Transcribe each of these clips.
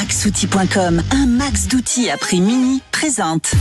Maxoutil.com, un max d'outils à prix mini, présente.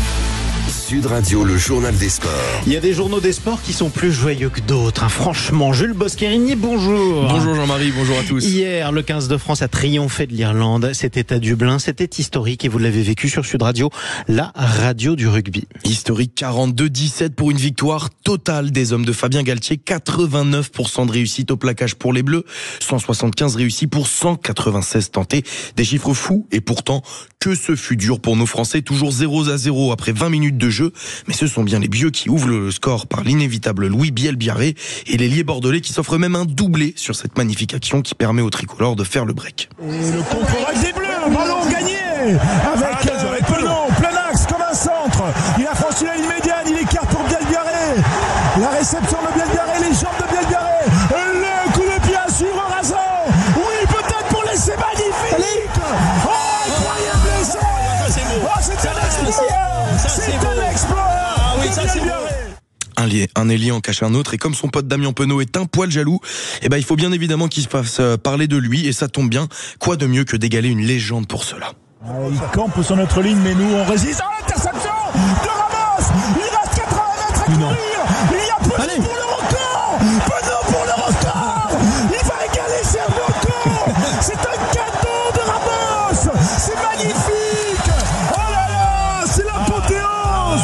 Sud Radio, le journal des sports. Il y a des journaux des sports qui sont plus joyeux que d'autres. Franchement, Jules Boscherini, bonjour. Bonjour Jean-Marie, bonjour à tous. Hier, le 15 de France a triomphé de l'Irlande. C'était à Dublin, c'était historique et vous l'avez vécu sur Sud Radio, la radio du rugby. Historique 42-17 pour une victoire totale des hommes de Fabien Galtier. 89% de réussite au plaquage pour les Bleus, 175 réussis pour 196 tentés. Des chiffres fous et pourtant, que ce fut dur pour nos Français. Toujours 0-0 après 20 minutes de jeu. Mais ce sont bien les Bieux qui ouvrent le score par l'inévitable Louis Bielbiarré et l'ailier bordelais qui s'offre même un doublé sur cette magnifique action qui permet aux tricolores de faire le break. Et le contre-rack des Bleus, ballon gagné avec Penon, plein axe comme un centre. Il a franchi la ligne médiane, il écarte pour Bielbiaré. La réception de Bielbiaré, les jambes de Bielbiaré. Le coup de pied à suivre rasant. Oui, peut-être pour laisser magnifique. Oh, incroyable essai. Oh, c'est un exploit. C'est un exploit. Ah oui, ça c'est beau. Un ailier en cache un autre et comme son pote Damien Penaud est un poil jaloux, il faut bien évidemment qu'il se fasse parler de lui et ça tombe bien. Quoi de mieux que d'égaler une légende pour cela. Il campe sur notre ligne mais nous on résiste. Oh, l'interception de Ramos. Il reste 80 mètres à courir. Il y a Penaud pour le record. Penaud pour le record. Il va égaler Sergio Ocon. C'est un cadeau de Ramos. C'est magnifique. Oh là là, c'est l'apothéose.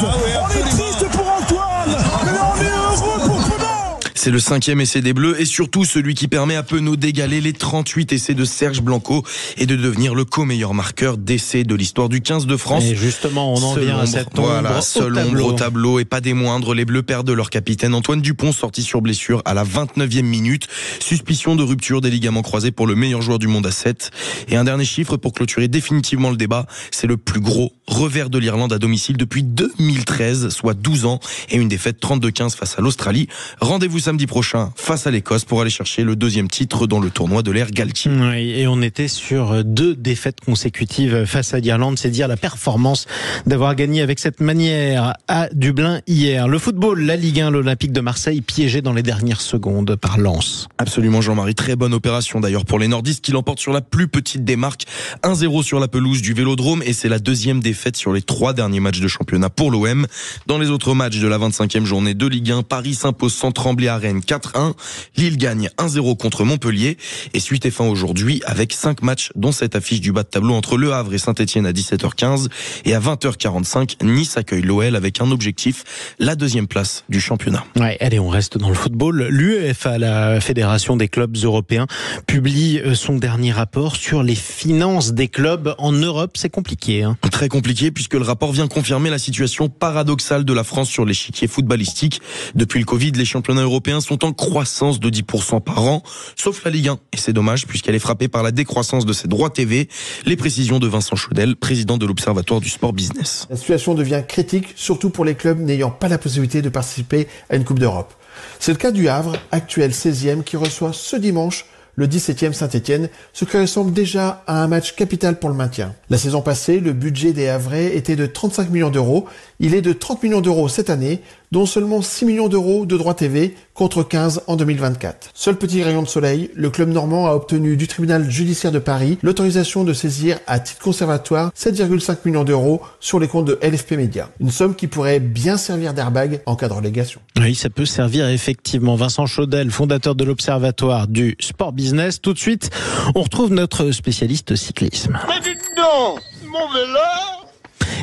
On est triste pour Antoine, mais on est heureux pour Penaud. C'est le 5e essai des Bleus et surtout celui qui permet à Penaud d'égaler les 38 essais de Serge Blanco et de devenir le co-meilleur marqueur d'essais de l'histoire du 15 de France. Et justement, on en vient à cette ombre seul ombre au tableau et pas des moindres. Les Bleus perdent leur capitaine Antoine Dupont, sorti sur blessure à la 29e minute. Suspicion de rupture des ligaments croisés pour le meilleur joueur du monde à 7. Et un dernier chiffre pour clôturer définitivement le débat, c'est le plus gros revers de l'Irlande à domicile depuis 2013, soit 12 ans et une défaite 32-15 face à l'Australie. Rendez-vous samedi prochain face à l'Écosse pour aller chercher le 2e titre dans le tournoi de l'ère Galtier. Oui, et on était sur 2 défaites consécutives face à l'Irlande. C'est dire la performance d'avoir gagné avec cette manière à Dublin hier. Le football, la Ligue 1, l'Olympique de Marseille piégé dans les dernières secondes par Lens. Absolument Jean-Marie, très bonne opération d'ailleurs pour les nordistes qui l'emportent sur la plus petite des marques. 1-0 sur la pelouse du Vélodrome et c'est la 2e défaite sur les 3 derniers matchs de championnat pour l'OM. Dans les autres matchs de la 25e journée de Ligue 1, Paris s'impose sans trembler à Rennes 4-1. Lille gagne 1-0 contre Montpellier. Et suite et fin aujourd'hui avec 5 matchs dont cette affiche du bas de tableau entre Le Havre et Saint-Etienne à 17h15. Et à 20h45, Nice accueille l'OL avec un objectif, la 2e place du championnat. Ouais, allez, on reste dans le football. L'UEFA, la Fédération des clubs européens, publie son dernier rapport sur les finances des clubs en Europe. C'est compliqué, hein. Très compliqué puisque le rapport vient confirmer la situation paradoxale de la France sur l'échiquier footballistique. Depuis le Covid, les championnats européens sont en croissance de 10% par an, sauf la Ligue 1. Et c'est dommage puisqu'elle est frappée par la décroissance de ses droits TV. Les précisions de Vincent Chaudel, président de l'Observatoire du Sport Business. La situation devient critique, surtout pour les clubs n'ayant pas la possibilité de participer à une Coupe d'Europe. C'est le cas du Havre, actuel 16e, qui reçoit ce dimanche le 17e Saint-Etienne, ce qui ressemble déjà à un match capital pour le maintien. La saison passée, le budget des Havrais était de 35 millions d'euros. Il est de 30 millions d'euros cette année, dont seulement 6 millions d'euros de droits TV contre 15 en 2024. Seul petit rayon de soleil, le club normand a obtenu du tribunal judiciaire de Paris l'autorisation de saisir à titre conservatoire 7,5 millions d'euros sur les comptes de LFP Média. Une somme qui pourrait bien servir d'airbag en cas de relégation. Oui, ça peut servir effectivement. Vincent Chaudel, fondateur de l'Observatoire du Sport Business. Tout de suite, on retrouve notre spécialiste cyclisme. Mais dites donc, mon vélo!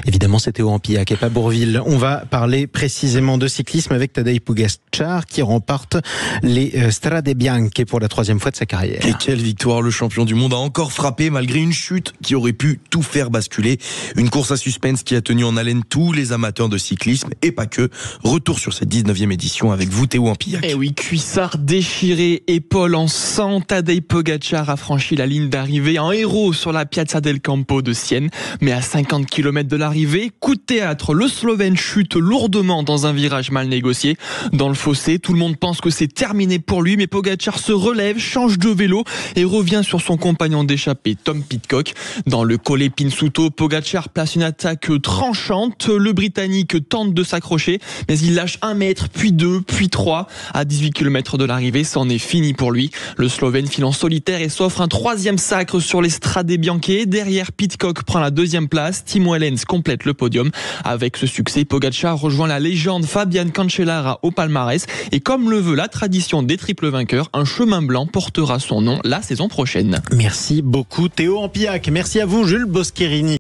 Évidemment, c'était au Ampillac et pas Bourville. On va parler précisément de cyclisme avec Tadej Pogačar qui remporte les Strade Bianche pour la 3e fois de sa carrière. Et quelle victoire! Le champion du monde a encore frappé malgré une chute qui aurait pu tout faire basculer. Une course à suspense qui a tenu en haleine tous les amateurs de cyclisme et pas que. Retour sur cette 19e édition avec vous Théo Ampillac. Eh oui, cuissard déchiré, épaules en sang, Tadej Pogačar a franchi la ligne d'arrivée en héros sur la Piazza del Campo de Sienne, mais à 50 km de l'arrivée, l'arrivée. Coup de théâtre, le Slovène chute lourdement dans un virage mal négocié. Dans le fossé, tout le monde pense que c'est terminé pour lui, mais Pogačar se relève, change de vélo et revient sur son compagnon d'échappée, Tom Pidcock. Dans le Colle Pinsuto, Pogačar place une attaque tranchante. Le Britannique tente de s'accrocher, mais il lâche 1 mètre, puis 2, puis 3. À 18 km de l'arrivée, c'en est fini pour lui. Le Slovène file en solitaire et s'offre un 3e sacre sur les Strade Bianche. Derrière, Pidcock prend la 2e place. Timo Wellens complète le podium. Avec ce succès, Pogačar rejoint la légende Fabian Cancellara au palmarès. Et comme le veut la tradition des triples vainqueurs, un chemin blanc portera son nom la saison prochaine. Merci beaucoup Théo Ampillac. Merci à vous Jules Boscherini.